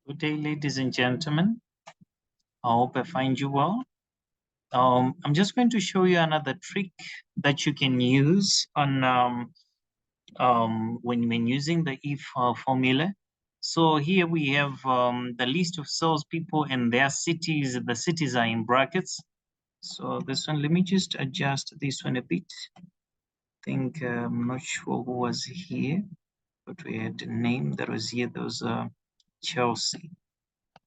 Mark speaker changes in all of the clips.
Speaker 1: Good day, ladies and gentlemen. I hope I find you well. I'm just going to show you another trick that you can use on when using the if formula. So here we have the list of salespeople and their cities. The cities are in brackets. So this one, let me just adjust this one a bit. I think I'm not sure who was here, but we had a name that was here. There was Chelsea.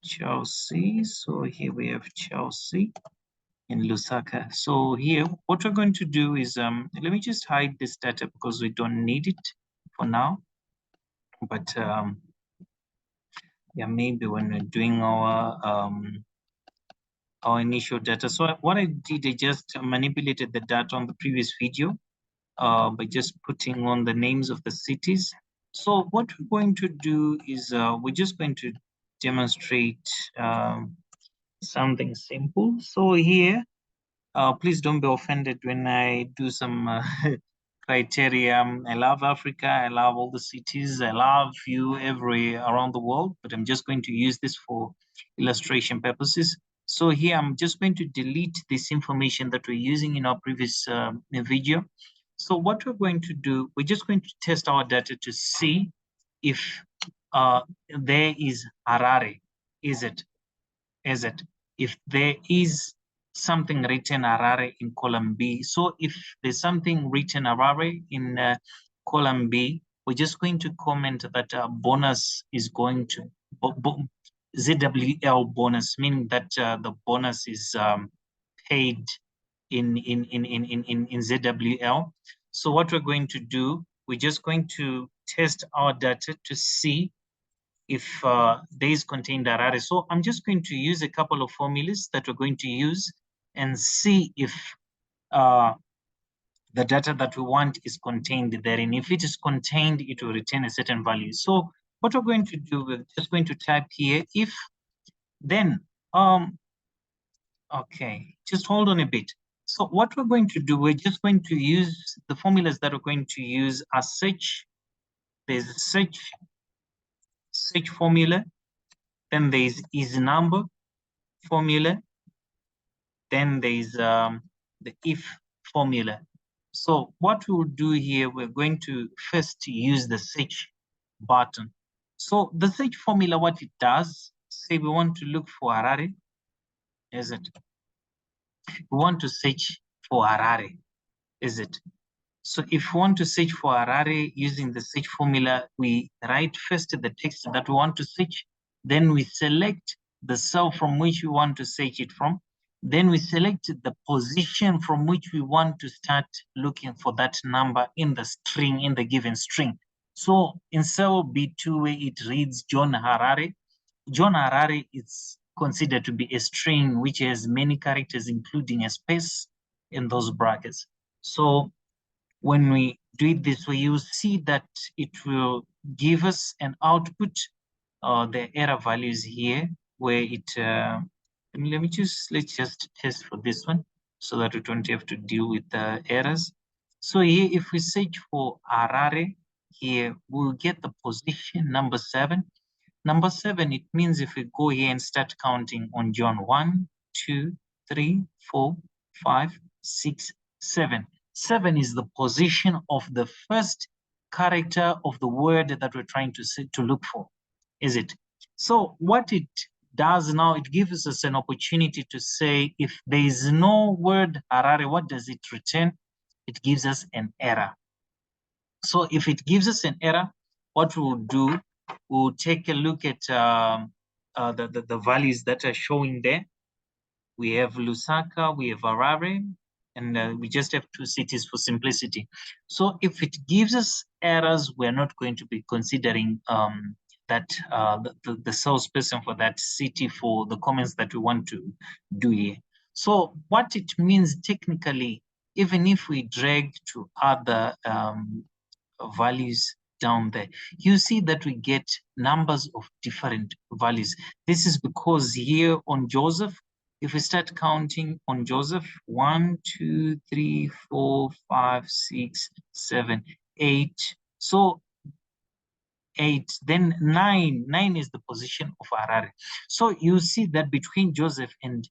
Speaker 1: So here we have Chelsea in Lusaka. So here, what we're going to do is, let me just hide this data because we don't need it for now. But yeah, maybe when we're doing our initial data. So what I did, I just manipulated the data on the previous video by just putting on the names of the cities. So what we're going to do is we're just going to demonstrate something simple. So here, please don't be offended when I do some criteria. I love Africa. I love all the cities. I love you around the world, but I'm just going to use this for illustration purposes. So here, I'm just going to delete this information that we're using in our previous video. So what we're going to do, we're just going to test our data to see if there is Harare. Is it? If there is something written Harare in column B. So if there's something written Harare in column B, we're just going to comment that bonus is going to ZWL bonus, meaning that the bonus is paid in ZWL. So what we're going to do, we're just going to test our data to see if there is contained Harare. So I'm just going to use a couple of formulas that we're going to use and see if the data that we want is contained therein. If it is contained, it will return a certain value. So what we're going to do, we're just going to type here if, then, okay, just hold on a bit. So what we're going to do, we're just going to use the formulas that we're going to use as search. There's a search formula, then there's is number formula, then there's the if formula. So what we'll do here, we're going to first use the search button. So the search formula, what it does, say we want to look for Harare, is it? We want to search for Harare, is it? So if we want to search for Harare using the search formula, we write first the text that we want to search, then we select the cell from which we want to search it from, then we select the position from which we want to start looking for that number in the string, in the given string. So in cell B2, where it reads John Harare, John Harare is considered to be a string which has many characters, including a space in those brackets. So when we do it this way, you see that it will give us an output, the error values here, where it, let's just test for this one so that we don't have to deal with the errors. So here, if we search for Harare, here we'll get the position number 7. Number 7, it means if we go here and start counting on John, 1, 2, 3, 4, 5, 6, 7. 7 is the position of the first character of the word that we're trying to look for, is it? So what it does now, it gives us an opportunity to say if there is no word Harare, what does it return? It gives us an error. So if it gives us an error, what we'll do, we'll take a look at the values that are showing there. We have Lusaka, we have Harare, and we just have 2 cities for simplicity. So if it gives us errors, we're not going to be considering that the salesperson for that city for the comments that we want to do here. So what it means technically, even if we drag to other values down there, you see that we get numbers of different values. This is because here on Joseph, if we start counting on Joseph, 1, 2, 3, 4, 5, 6, 7, 8. So 8, then 9. 9 is the position of Harare. So you see that between Joseph and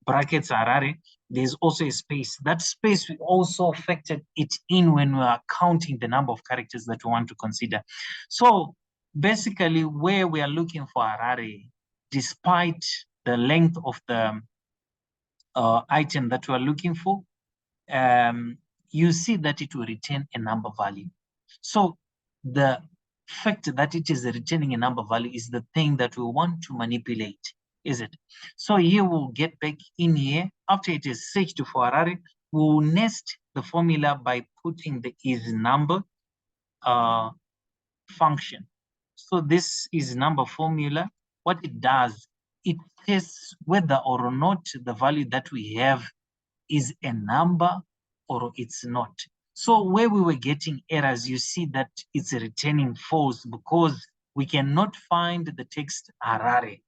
Speaker 1: brackets Harare, there's also a space. That space, we also factored it in when we are counting the number of characters that we want to consider. So basically, where we are looking for Harare, despite the length of the item that we are looking for, you see that it will return a number value. So the fact that it is returning a number value is the thing that we want to manipulate, is it? So here we'll get back in here. After it is searched for Harare, we'll nest the formula by putting the is number function. So this is number formula. What it does, it tests whether or not the value that we have is a number or it's not. So where we were getting errors, you see that it's returning false because we cannot find the text Harare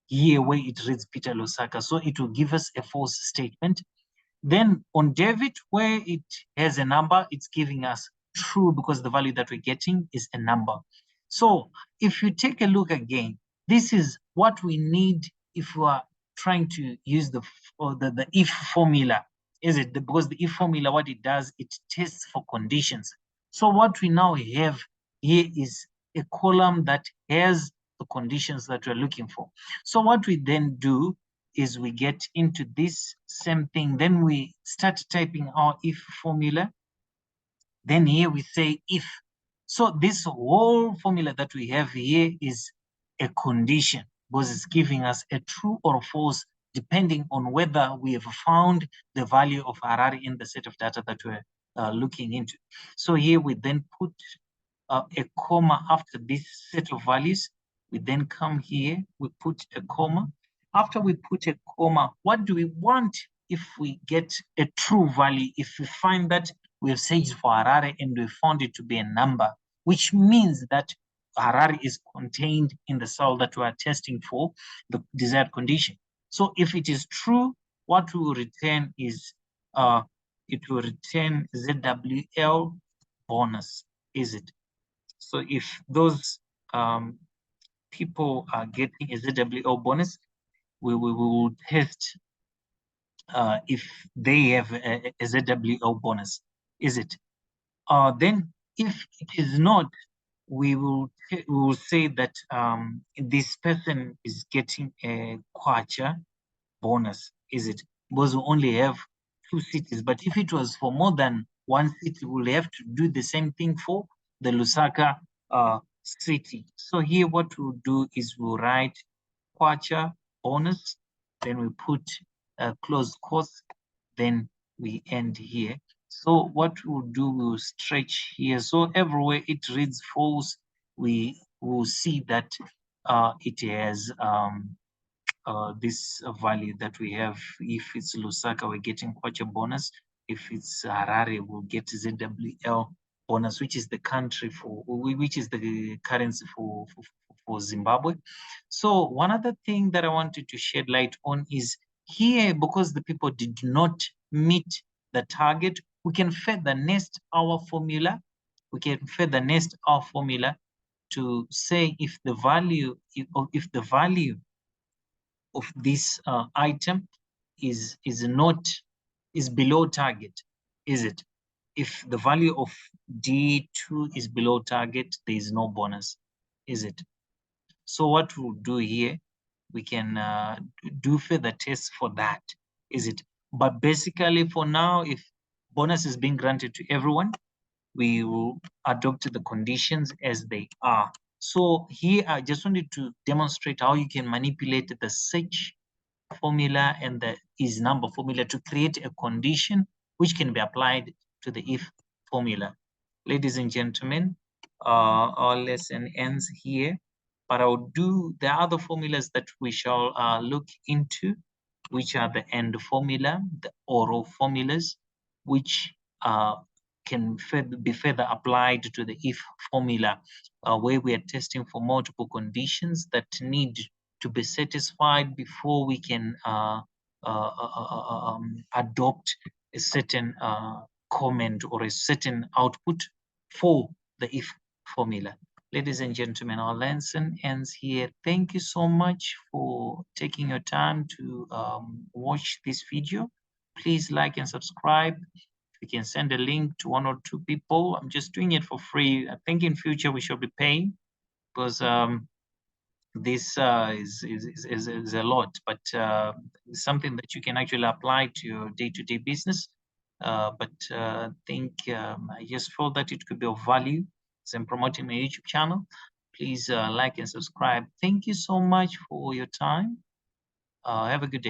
Speaker 1: here where it reads Peter Lusaka. So it will give us a false statement. Then on David, where it has a number, it's giving us true because the value that we're getting is a number. So if you take a look again, this is what we need if we are trying to use the if formula, is it? Because the if formula, what it does, it tests for conditions. So what we now have here is a column that has the conditions that we're looking for. So what we then do is we get into this same thing. Then we start typing our if formula. Then here we say if. So this whole formula that we have here is a condition because it's giving us a true or false depending on whether we have found the value of Harare in the set of data that we're looking into. So here we then put a comma after this set of values. We then come here, we put a comma. After we put a comma, what do we want if we get a true value? If we find that we have searched for Harare and we found it to be a number, which means that Harare is contained in the cell that we are testing for the desired condition. So if it is true, what we will return is, it will return ZWL bonus, is it? So if those people are getting a ZWL bonus, we will test if they have a ZWL bonus, is it? Then if it is not, we will say that this person is getting a kwacha bonus, is it? Because we only have 2 cities. But if it was for more than 1 city, we'll have to do the same thing for the Lusaka city. So here what we'll do is we'll write kwacha bonus, then we put a close quotes, then we end here. So what we'll do, we'll stretch here. So everywhere it reads false, we will see that it has this value that we have. If it's Lusaka, we're getting kwacha bonus. If it's Harare, we'll get ZWL bonus, which is the country for, which is the currency for Zimbabwe. So one other thing that I wanted to shed light on is here, because the people did not meet the target, we can further nest our formula. We can further nest our formula to say if the value, if the value of this item is below target, is it? If the value of D2 is below target, there is no bonus, is it? So what we'll do here, we can do further tests for that, is it? But basically for now, if bonus is being granted to everyone, we will adopt the conditions as they are. So here I just wanted to demonstrate how you can manipulate the search formula and the is number formula to create a condition which can be applied to the if formula. Ladies and gentlemen, our lesson ends here, but I'll do the other formulas that we shall look into, which are the AND formula, the OR formulas, which can be further applied to the if formula, where we are testing for multiple conditions that need to be satisfied before we can adopt a certain comment or a certain output for the if formula. Ladies and gentlemen, our lesson ends here. Thank you so much for taking your time to watch this video. Please like and subscribe. You can send a link to 1 or 2 people. I'm just doing it for free. I think in future we should be paying, because this is a lot, but it's something that you can actually apply to your day-to-day business. But I think I just felt that it could be of value as I'm promoting my YouTube channel. Please like and subscribe. Thank you so much for your time. Have a good day.